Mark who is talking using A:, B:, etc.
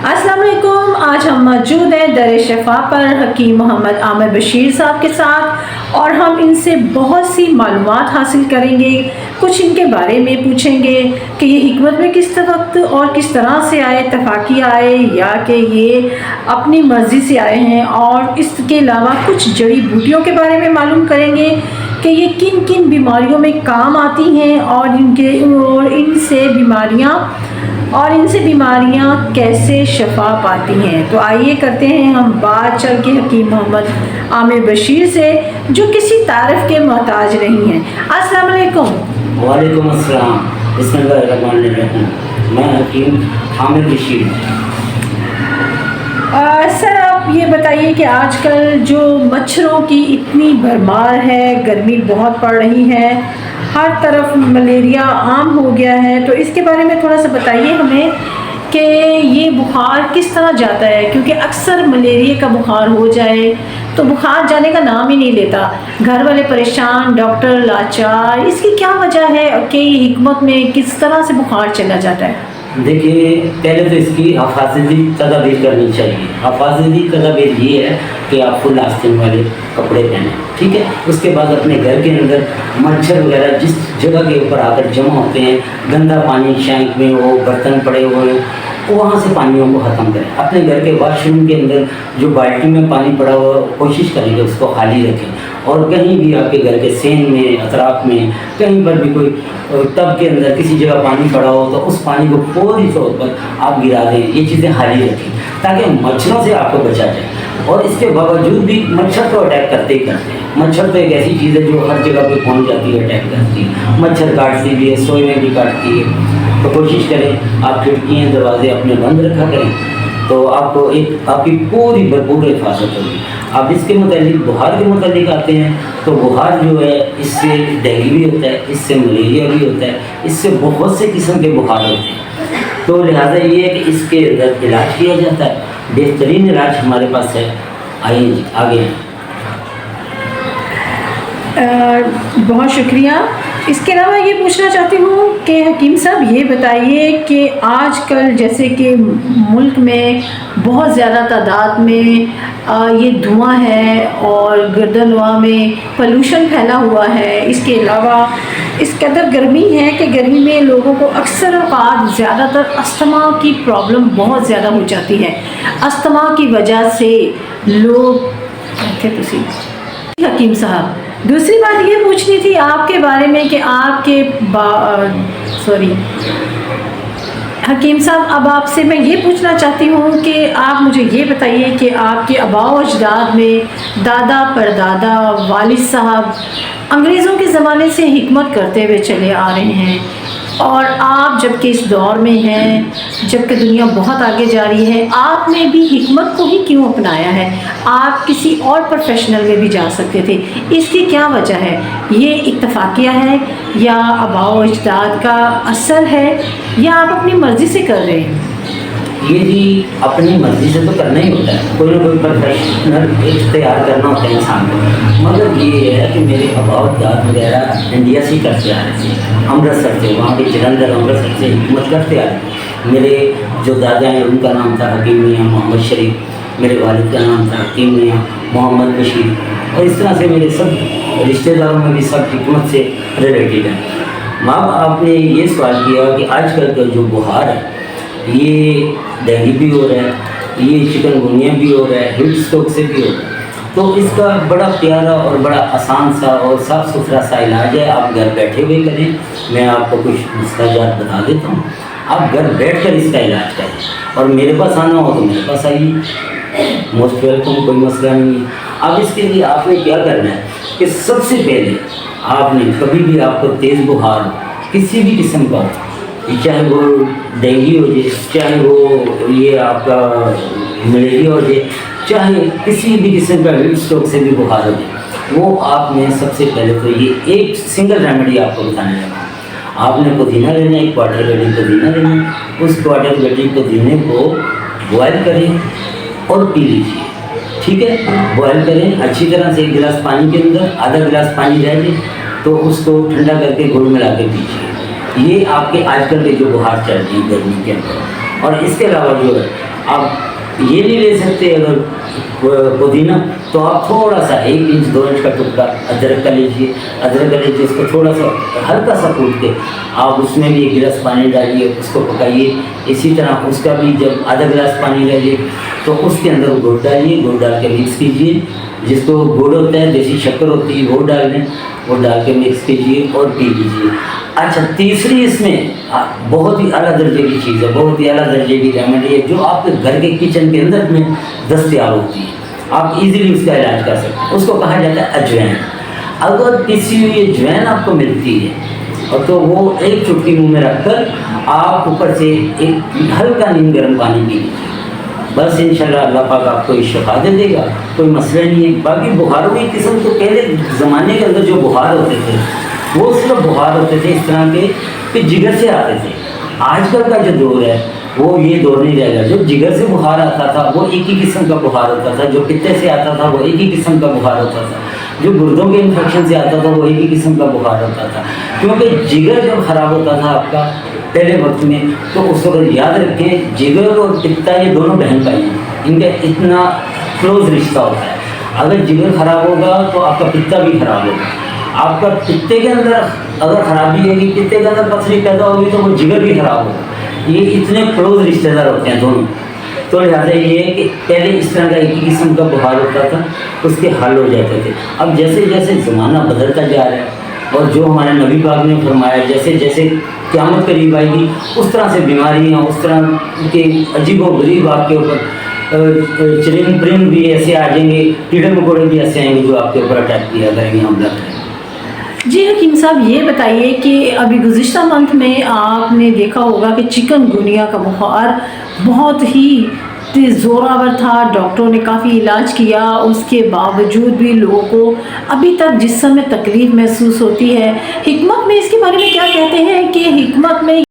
A: अस्सलाम वालेकुम। आज हम मौजूद हैं दर शफा पर हकीम मोहम्मद आमिर बशीर साहब के साथ और हम इनसे बहुत सी मालूमात हासिल करेंगे। कुछ इनके बारे में पूछेंगे कि ये हिकमत में किस वक्त और किस तरह से आए, इत्तफाकी आए या कि ये अपनी मर्ज़ी से आए हैं, और इसके अलावा कुछ जड़ी बूटियों के बारे में मालूम करेंगे कि ये किन किन बीमारियों में काम आती हैं और इनसे बीमारियां कैसे शफा पाती हैं। तो आइए करते हैं हम बात चल के हकीम मोहम्मद आमिर बशीर से, जो किसी तारीफ़ के मोहताज नहीं हैं। अस्सलाम वालेकुम।
B: वालेकुम अस्सलाम। बिस्मिल्लाहिर्रहमानिर्रहीम। मैं हकीम आमिर बशीर।
A: सर, आप ये बताइए कि आजकल जो मच्छरों की इतनी भरमार है, गर्मी बहुत पड़ रही है, हर तरफ मलेरिया आम हो गया है, तो इसके बारे में थोड़ा सा बताइए हमें कि ये बुखार किस तरह जाता है। क्योंकि अक्सर मलेरिया का बुखार हो जाए तो बुखार जाने का नाम ही नहीं लेता, घर वाले परेशान, डॉक्टर लाचार। इसकी क्या वजह है कि हिकमत में किस तरह से बुखार चला जाता है?
B: देखिए, पहले तो इसकी हिफाजती तदाबीर करनी चाहिए। हिफाजती तदाबीर ये है कि आप फुल आस्तीन वाले कपड़े पहने, ठीक है। उसके बाद अपने घर के अंदर मच्छर वगैरह जिस जगह के ऊपर आकर जमा होते हैं, गंदा पानी शैंक में हो, बर्तन पड़े हुए हैं, वहाँ से पानियों को ख़त्म करें। अपने घर के वॉशरूम के अंदर जो बाल्टी में पानी पड़ा हुआ, कोशिश करेंगे उसको खाली रखें। और कहीं भी आपके घर के सेन में, अतराफ में, कहीं पर भी कोई टब के अंदर किसी जगह पानी पड़ा हो तो उस पानी को फौरी तौर पर आप गिरा दें। ये चीज़ें खाली रखें ताकि मच्छरों से आपको बचा जाए। और इसके बावजूद भी मच्छर तो अटैक करते ही करते हैं। मच्छर तो एक ऐसी चीज़ है जो हर जगह पे पहुंच जाती है, अटैक करती है। मच्छर काटती भी है, सोए में भी काटती है। तो कोशिश करें आप खिड़कियाँ दरवाजे अपने बंद रखा करें, तो आपको आपकी पूरी भरपूर हिफाजत होगी। अब इसके मुतालिक बुखार के मुतालिक आते हैं तो बुखार जो है, इससे डेंगू भी होता है, इससे मलेरिया भी होता है, इससे बहुत से किस्म के बुखार होते हैं। तो लिहाजा ये है कि इसके अंदर इलाज किया जाता है। बेहतरीन इलाज हमारे पास है। आइए आगे।
A: बहुत शुक्रिया। इसके अलावा ये पूछना चाहती हूँ कि हकीम साहब ये बताइए कि आजकल जैसे कि मुल्क में बहुत ज़्यादा तादाद में ये धुआं है और गर्दनवा में पोल्यूशन फैला हुआ है। इसके अलावा इस कदर गर्मी है कि गर्मी में लोगों को अक्सर औक़ात ज़्यादातर अस्थमा की प्रॉब्लम बहुत ज़्यादा हो जाती है। अस्थमा की वजह से लोग हकीम साहब, दूसरी बात ये पूछनी थी आपके बारे में कि हकीम साहब, अब आपसे मैं ये पूछना चाहती हूँ कि आप मुझे ये बताइए कि आपके आबाओ अजदाद में दादा परदादा वालिद साहब अंग्रेज़ों के ज़माने से हिकमत करते हुए चले आ रहे हैं, और आप जबकि इस दौर में हैं, जबकि दुनिया बहुत आगे जा रही है, आपने भी हिकमत को ही क्यों अपनाया है? आप किसी और प्रोफेशनल में भी जा सकते थे। इसकी क्या वजह है? ये इत्तफाकिया है या आबाओ अजदाद का असर है या आप अपनी मर्ज़ी से कर रहे हैं?
B: ये भी अपनी मर्ज़ी से तो करना ही होता है, कोई ना कोई प्रोफेशनल इख्तियार करना होता है इंसान को। मगर ये है कि मेरे आबाओ अजदाद वगैरह इंडिया से ही करते आ रहे थे, अमृतसर से, वहाँ के जलंधर अमृतसर से हिकमत करते आ रहे थे। मेरे जो दादा हैं उनका नाम था हकीम मियाँ मोहम्मद शरीफ, मेरे वालिद का नाम था हकीम मियाँ मोहम्मद बशीर, और इस तरह से मेरे सब रिश्तेदारों में भी सब हिकमत से रिलेटेड हैं। माँ, आपने ये सवाल किया कि आजकल का जो बुखार है, ये डेंगू भी हो रहा है, ये चिकनगुनिया भी हो रहा है, हीट स्ट्रोक से भी हो रहा है। तो इसका बड़ा प्यारा और बड़ा आसान सा और साफ़ सुथरा सा इलाज है। आप घर बैठे हुए करें। मैं आपको कुछ नुस्ख़ाजात बता देता हूँ, आप घर बैठ कर इसका इलाज करें और मेरे पास आना हो तो मेरे पास आइए, मोस्ट वेलकम, कोई मसला नहीं है। अब इसके लिए आपने क्या करना है कि सबसे पहले आपने कभी भी आपको तेज़ बुखार हो, किसी भी किस्म का हो, चाहे वो डेंगू हो जाए, चाहे वो ये आपका मलेरिया हो जाए, चाहे किसी भी किस्म का हीट स्ट्रोक से भी बुखार हो जाए, वो आपने सबसे पहले तो ये एक सिंगल रेमेडी आपको बताने लगा। आपने पुदीना लेना, एक क्वार्टर गड्डी पुदीना लेना, उस क्वार्टर गड्डी पुदीने को बॉयल करें और पी लीजिए, ठीक है। बॉयल करें अच्छी तरह से, एक गिलास पानी के अंदर आधा गिलास पानी रह जाए तो उसको ठंडा करके गुड़ मिला के पीजिए। ये आपके आजकल के जो बुखार चल रही है गर्मी के अंदर, اور اس کے علاوہ جو ہے آپ یہ نہیں لے سکتے اگر پودینہ تو آپ تھوڑا سا 1 انچ 2 انچ کا ٹکڑا ادرک کا لیجیے، اس کو تھوڑا سا ہلکا سا کوٹ کے آپ اس میں بھی 1 گلاس پانی ڈالیے، اس کو پکائیے۔ اسی طرح اس کا بھی جب آدھا گلاس پانی ڈالیے تو اس کے اندر گڑ ڈالیے، گڑ ڈال کے مکس کیجیے، جس کو گڑ ہوتا ہے دیسی شکر ہوتی ہے وہ ڈال دیں، وہ ڈال کے مکس کیجیے اور پی لیجیے۔ اچھا، تیسری اس میں بہت ہی اعلیٰ درجے کی چیز ہے، بہت ہی اعلیٰ درجے کی ریمیڈی ہے جو آپ کے گھر کے کچن کے اندر میں دستیاب ہوتی ہے، آپ ایزیلی اس کا علاج کر سکتے ہیں۔ اس کو کہا جاتا ہے اجوائن۔ اگر پیسی ہوئی اجوائن آپ کو ملتی ہے اور تو وہ 1 چٹکی منہ میں رکھ کر آپ اوپر سے ایک ہلکا نیم گرم پانی پی لیجیے، بس انشاءاللہ اللہ پاک آپ کو شفا دے دے گا، کوئی مسئلہ نہیں ہے۔ باقی بخاروں کی قسم تو پہلے زمانے کے اندر جو بخار ہوتے تھے وہ صرف بخار ہوتے تھے اس طرح کے کہ جگر سے آتے تھے۔ آج کل کا جو دور ہے وہ یہ دور نہیں رہے گا۔ جو جگر سے بخار آتا تھا وہ ایک ہی قسم کا بخار ہوتا تھا، جو پتے سے آتا تھا وہ ایک ہی قسم کا بخار ہوتا تھا، جو گردوں کے انفیکشن سے آتا تھا وہ ایک ہی قسم کا بخار ہوتا تھا۔ کیونکہ جگر جب خراب ہوتا تھا آپ کا پہلے وقت میں تو اس وقت یاد رکھیں جگر اور پتا یہ دونوں بہن بھائی ہیں، ان کا اتنا کلوز رشتہ ہوتا ہے۔ اگر جگر خراب ہوگا تو آپ کا پتا بھی خراب ہوگا۔ آپ کا پتے کے اندر اگر خرابی ہوگی، پتے کے اندر پتھری پیدا ہوگی تو وہ جگر بھی خراب ہوگا۔ یہ اتنے کلوز رشتے دار ہوتے ہیں دونوں۔ تو لہٰذا یہ ہے کہ پہلے اس طرح کا ایک ہی قسم کا بخار ہوتا تھا، اس کے حل ہو جاتے تھے۔ اب جیسے جیسے زمانہ بدلتا جا رہا ہے اور جو ہمارے نبی پاک نے فرمایا جیسے جیسے قیامت قریب آئے گی اس طرح سے بیماریاں، اس طرح کے عجیب و غریب آپ کے اوپر چرند پرند بھی ایسے آ جائیں گے، کیڑے مکوڑے بھی ایسے آئیں گے جو آپ کے اوپر اٹیک کیا کریں گے، حملہ کریں گے۔
A: جی حکیم صاحب، یہ بتائیے کہ ابھی گزشتہ منتھ میں آپ نے دیکھا ہوگا کہ چکن گونیا کا بخار بہت ہی زوراور تھا، ڈاکٹروں نے کافی علاج کیا، اس کے باوجود بھی لوگوں کو ابھی تک جسم میں تکلیف محسوس ہوتی ہے۔ حکمت میں اس کے بارے میں کیا کہتے ہیں کہ حکمت میں